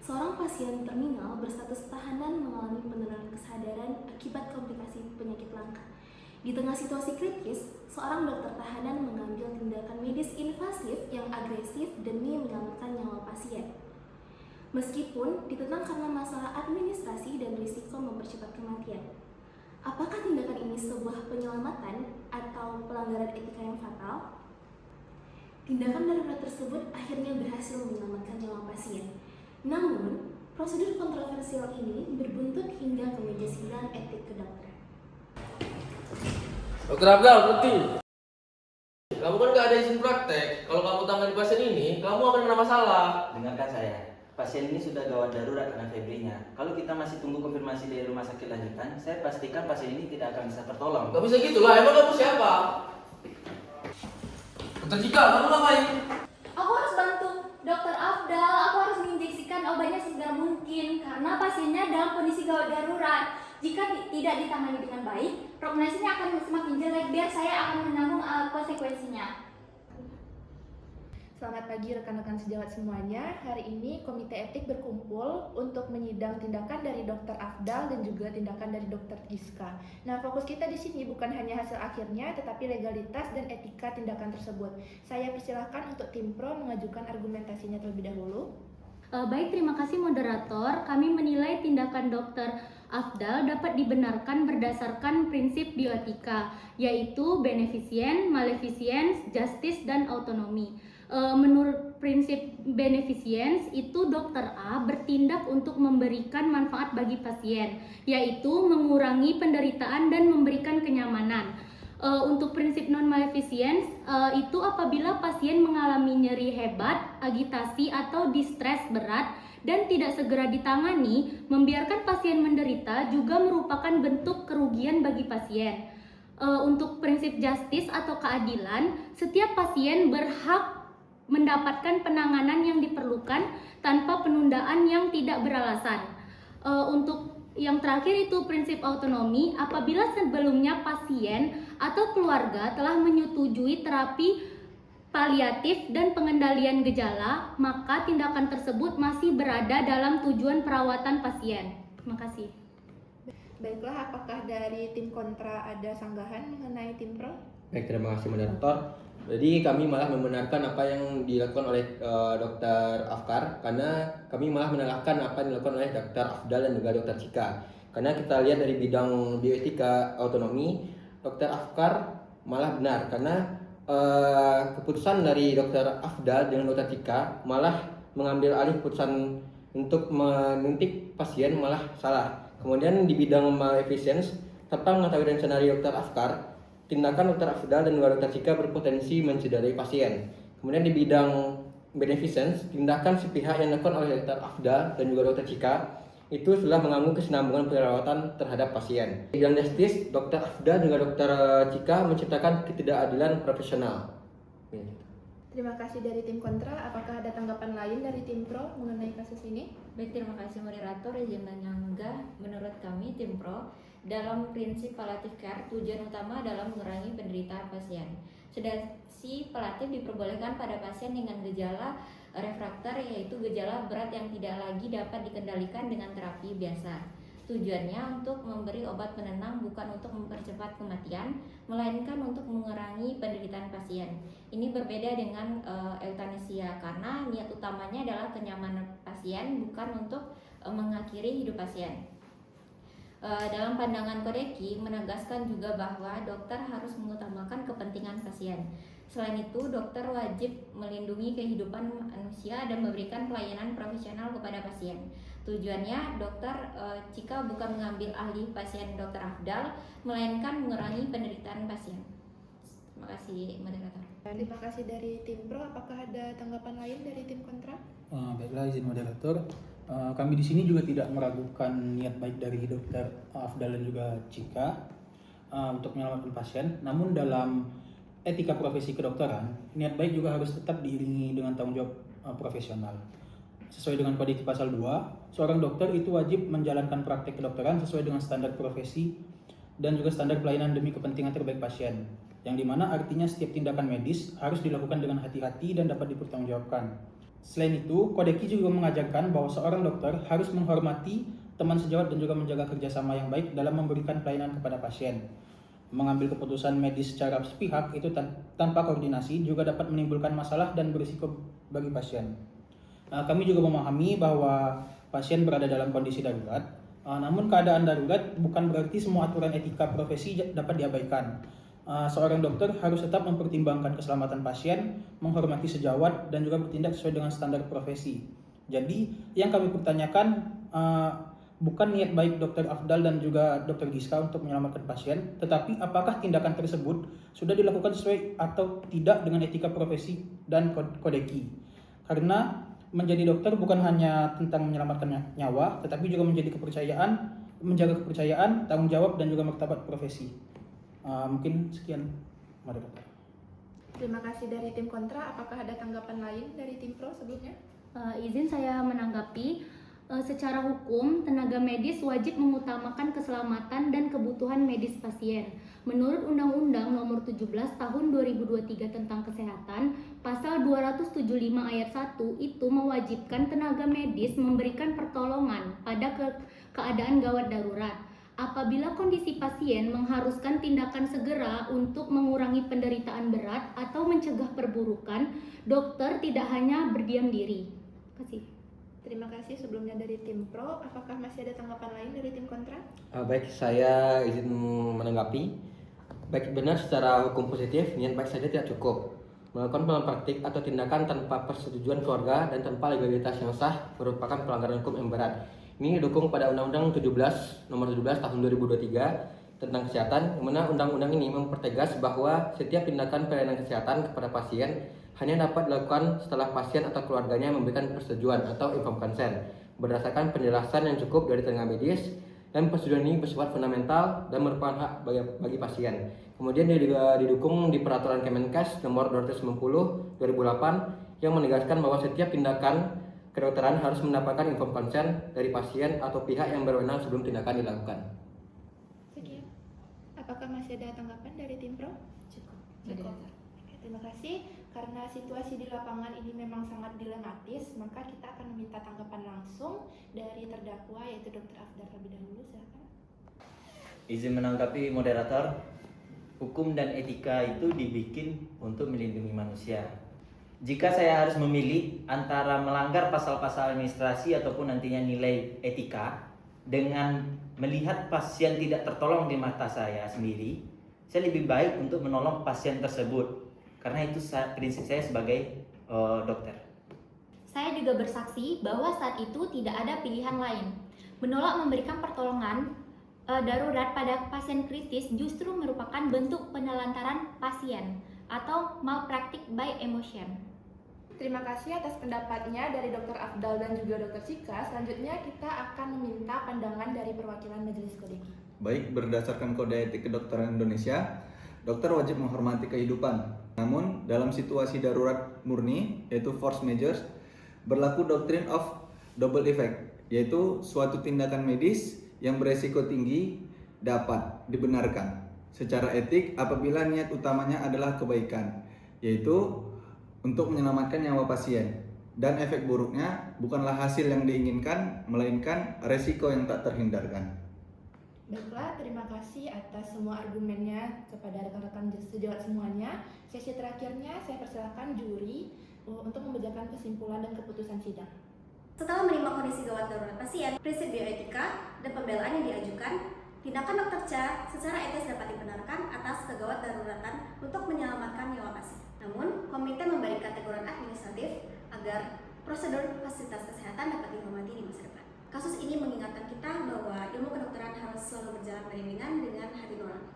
Seorang pasien terminal berstatus tahanan mengalami penurunan kesadaran akibat komplikasi penyakit langka. Di tengah situasi kritis, seorang dokter tahanan mengambil tindakan medis invasif yang agresif demi menyelamatkan nyawa pasien. Meskipun ditentang karena masalah administrasi dan risiko mempercepat kematian. Apakah tindakan ini sebuah penyelamatan atau pelanggaran etika yang fatal? Tindakan darurat tersebut akhirnya berhasil menyelamatkan nyawa pasien. Namun, prosedur kontroversial ini berbuntut hingga ke meja sidang etik kedokteran. Dokter Abdal, berhenti. Kamu kan gak ada izin praktek. Kalau kamu tangani pasien ini, kamu akan kena masalah. Dengarkan saya, pasien ini sudah gawat darurat karena febrinya. Kalau kita masih tunggu konfirmasi dari rumah sakit lanjutan, saya pastikan pasien ini tidak akan bisa tertolong. Gak bisa gitu lah, emang kamu siapa? Dokter Cika, kamu ngapain? Aku harus bantu Dokter Afdal, aku harus menginjeksikan obatnya segera mungkin karena pasiennya dalam kondisi gawat darurat. Jika tidak ditangani dengan baik, prognosisnya akan semakin jelek. Biar saya akan menanggung konsekuensinya. Selamat pagi rekan-rekan sejawat semuanya. Hari ini Komite Etik berkumpul untuk menyidang tindakan dari Dr. Afdal dan juga tindakan dari Dr. Giska. Nah, fokus kita di sini bukan hanya hasil akhirnya, tetapi legalitas dan etika tindakan tersebut. Saya persilahkan untuk tim pro mengajukan argumentasinya terlebih dahulu. Baik, terima kasih moderator. Kami menilai tindakan Dr. Afdal dapat dibenarkan berdasarkan prinsip bioetika, yaitu beneficence, maleficence, justice, dan autonomi. Menurut prinsip beneficence itu Dr. A bertindak untuk memberikan manfaat bagi pasien, yaitu mengurangi penderitaan dan memberikan kenyamanan. Untuk prinsip non-maleficence itu apabila pasien mengalami nyeri hebat, agitasi atau distres berat dan tidak segera ditangani, membiarkan pasien menderita juga merupakan bentuk kerugian bagi pasien. Untuk prinsip justice atau keadilan, setiap pasien berhak mendapatkan penanganan yang diperlukan tanpa penundaan yang tidak beralasan. Untuk yang terakhir itu prinsip autonomi, apabila sebelumnya pasien atau keluarga telah menyetujui terapi paliatif dan pengendalian gejala, maka tindakan tersebut masih berada dalam tujuan perawatan pasien. Terima kasih. Baiklah, apakah dari tim kontra ada sanggahan mengenai tim pro? Baik, terima kasih moderator. Jadi kami malah membenarkan apa yang dilakukan oleh Dr. Afkar, karena kami malah menyalahkan apa yang dilakukan oleh Dr. Afdal dan juga Dr. Cika. Karena kita lihat dari bidang bioetika autonomi, Dr. Afkar malah benar karena keputusan dari Dr. Afdal dengan Dr. Cika malah mengambil alih keputusan untuk menyuntik pasien malah salah. Kemudian di bidang maleficence, tanpa mengetahui rencana dari Dr. Afkar, tindakan Dr. Afdal dan Dr. Cika berpotensi mencederai pasien. Kemudian di bidang beneficence, tindakan sepihak yang dilakukan oleh Dr. Afdal dan juga Dr. Cika itu sudah mengganggu kesinambungan perawatan terhadap pasien. Di bidang justice, Dr. Afdal dan juga Dr. Cika menciptakan ketidakadilan profesional. Terima kasih dari tim kontra. Apakah ada tanggapan lain dari tim pro mengenai kasus ini? Baik, terima kasih moderator. Izin menyanggah, menurut kami tim pro, dalam prinsip palliative care, tujuan utama adalah mengurangi penderitaan pasien. Sedasi palliatif diperbolehkan pada pasien dengan gejala refrakter, yaitu gejala berat yang tidak lagi dapat dikendalikan dengan terapi biasa. Tujuannya untuk memberi obat penenang, bukan untuk mempercepat kematian, melainkan untuk mengurangi penderitaan pasien. Ini berbeda dengan euthanasia karena niat utamanya adalah kenyamanan pasien, bukan untuk mengakhiri hidup pasien. Dalam pandangan Kodeki menegaskan juga bahwa dokter harus mengutamakan kepentingan pasien. Selain itu, dokter wajib melindungi kehidupan manusia dan memberikan pelayanan profesional kepada pasien. Tujuannya, dokter Cika bukan mengambil alih pasien Dr. Afdal, melainkan mengurangi penderitaan pasien. Terima kasih, moderator. Terima kasih dari tim pro. Apakah ada tanggapan lain dari tim kontra? Baiklah, izin moderator. Kami di sini juga tidak meragukan niat baik dari Dr. Afdal dan juga Cika untuk menyelamatkan pasien. Namun dalam etika profesi kedokteran, niat baik juga harus tetap diiringi dengan tanggung jawab profesional. Sesuai dengan Kode Etik Pasal 2, seorang dokter itu wajib menjalankan praktek kedokteran sesuai dengan standar profesi dan juga standar pelayanan demi kepentingan terbaik pasien, yang dimana artinya setiap tindakan medis harus dilakukan dengan hati-hati dan dapat dipertanggungjawabkan. Selain itu, Kodeki juga mengajarkan bahwa seorang dokter harus menghormati teman sejawat dan juga menjaga kerjasama yang baik dalam memberikan pelayanan kepada pasien. Mengambil keputusan medis secara sepihak itu tanpa koordinasi juga dapat menimbulkan masalah dan berisiko bagi pasien. Kami juga memahami bahwa pasien berada dalam kondisi darurat, namun keadaan darurat bukan berarti semua aturan etika profesi dapat diabaikan. Seorang dokter harus tetap mempertimbangkan keselamatan pasien, menghormati sejawat, dan juga bertindak sesuai dengan standar profesi. Jadi, yang kami pertanyakan bukan niat baik Dr. Afdal dan juga Dr. Giska untuk menyelamatkan pasien, tetapi apakah tindakan tersebut sudah dilakukan sesuai atau tidak dengan etika profesi dan kodeki. Karena menjadi dokter bukan hanya tentang menyelamatkan nyawa, tetapi juga menjaga kepercayaan, tanggung jawab, dan juga martabat profesi. Mungkin sekian, moderator. Terima kasih dari tim kontra. Apakah ada tanggapan lain dari tim pro sebelumnya? Izin saya menanggapi. Secara hukum, tenaga medis wajib mengutamakan keselamatan dan kebutuhan medis pasien. Menurut Undang-Undang Nomor 17 Tahun 2023 tentang Kesehatan, Pasal 275 Ayat 1 itu mewajibkan tenaga medis memberikan pertolongan pada keadaan gawat darurat. Apabila kondisi pasien mengharuskan tindakan segera untuk mengurangi penderitaan berat atau mencegah perburukan, dokter tidak hanya berdiam diri. Terima kasih. Terima kasih sebelumnya dari tim pro. Apakah masih ada tanggapan lain dari tim kontra? Baik, saya izin menanggapi. Baik, benar secara hukum positif, niat baik saja tidak cukup. Melakukan praktik atau tindakan tanpa persetujuan keluarga dan tanpa legalitas yang sah merupakan pelanggaran hukum yang berat. Ini didukung pada Undang-Undang Nomor 17 Tahun 2023 tentang kesehatan, di mana undang-undang ini mempertegas bahwa setiap tindakan pelayanan kesehatan kepada pasien hanya dapat dilakukan setelah pasien atau keluarganya memberikan persetujuan atau informed consent berdasarkan penjelasan yang cukup dari tenaga medis, dan persetujuan ini bersifat fundamental dan merupakan hak bagi pasien. Kemudian dia juga didukung di Peraturan Kemenkes Nomor 290 2008 yang menegaskan bahwa setiap tindakan kedokteran harus mendapatkan informed consent dari pasien atau pihak yang berwenang sebelum tindakan dilakukan. Sekian. Apakah masih ada tanggapan dari tim pro? Cukup. Oke, terima kasih. Karena situasi di lapangan ini memang sangat dilematis, maka kita akan meminta tanggapan langsung dari terdakwa yaitu Dr. Afdal terlebih dahulu. Silakan. Izin menanggapi moderator. Hukum dan etika itu dibikin untuk melindungi manusia. Jika saya harus memilih antara melanggar pasal-pasal administrasi ataupun nantinya nilai etika dengan melihat pasien tidak tertolong di mata saya sendiri, saya lebih baik untuk menolong pasien tersebut. Karena itu prinsip saya sebagai dokter. Saya juga bersaksi bahwa saat itu tidak ada pilihan lain. Menolak memberikan pertolongan darurat pada pasien kritis justru merupakan bentuk penelantaran pasien atau malpraktik by emotion. Terima kasih atas pendapatnya dari Dr. Afdal dan juga Dr. Cika. Selanjutnya kita akan meminta pandangan dari perwakilan Majelis Kodeki. Baik, berdasarkan Kode Etik Kedokteran Indonesia, dokter wajib menghormati kehidupan. Namun, dalam situasi darurat murni, yaitu force majeure, berlaku doktrin of double effect, yaitu suatu tindakan medis yang beresiko tinggi dapat dibenarkan secara etik apabila niat utamanya adalah kebaikan, yaitu untuk menyelamatkan nyawa pasien, dan efek buruknya bukanlah hasil yang diinginkan, melainkan resiko yang tak terhindarkan. Baiklah, terima kasih atas semua argumennya kepada rekan-rekan sejawat semuanya. Sesi terakhirnya saya persilakan juri untuk membacakan kesimpulan dan keputusan sidang. Setelah menerima kondisi gawat darurat pasien, prinsip bioetika dan pembelaan yang diajukan, tindakan Dr. Cha secara etis dapat dibenarkan atas kegawat daruratan untuk menyelamatkan nyawa pasien. Namun, komite memberi kategori administratif agar prosedur fasilitas kesehatan dapat dihormati di masa depan. Kasus ini mengingatkan kita bahwa ilmu kedokteran harus selalu berjalan beriringan dengan hati nurani.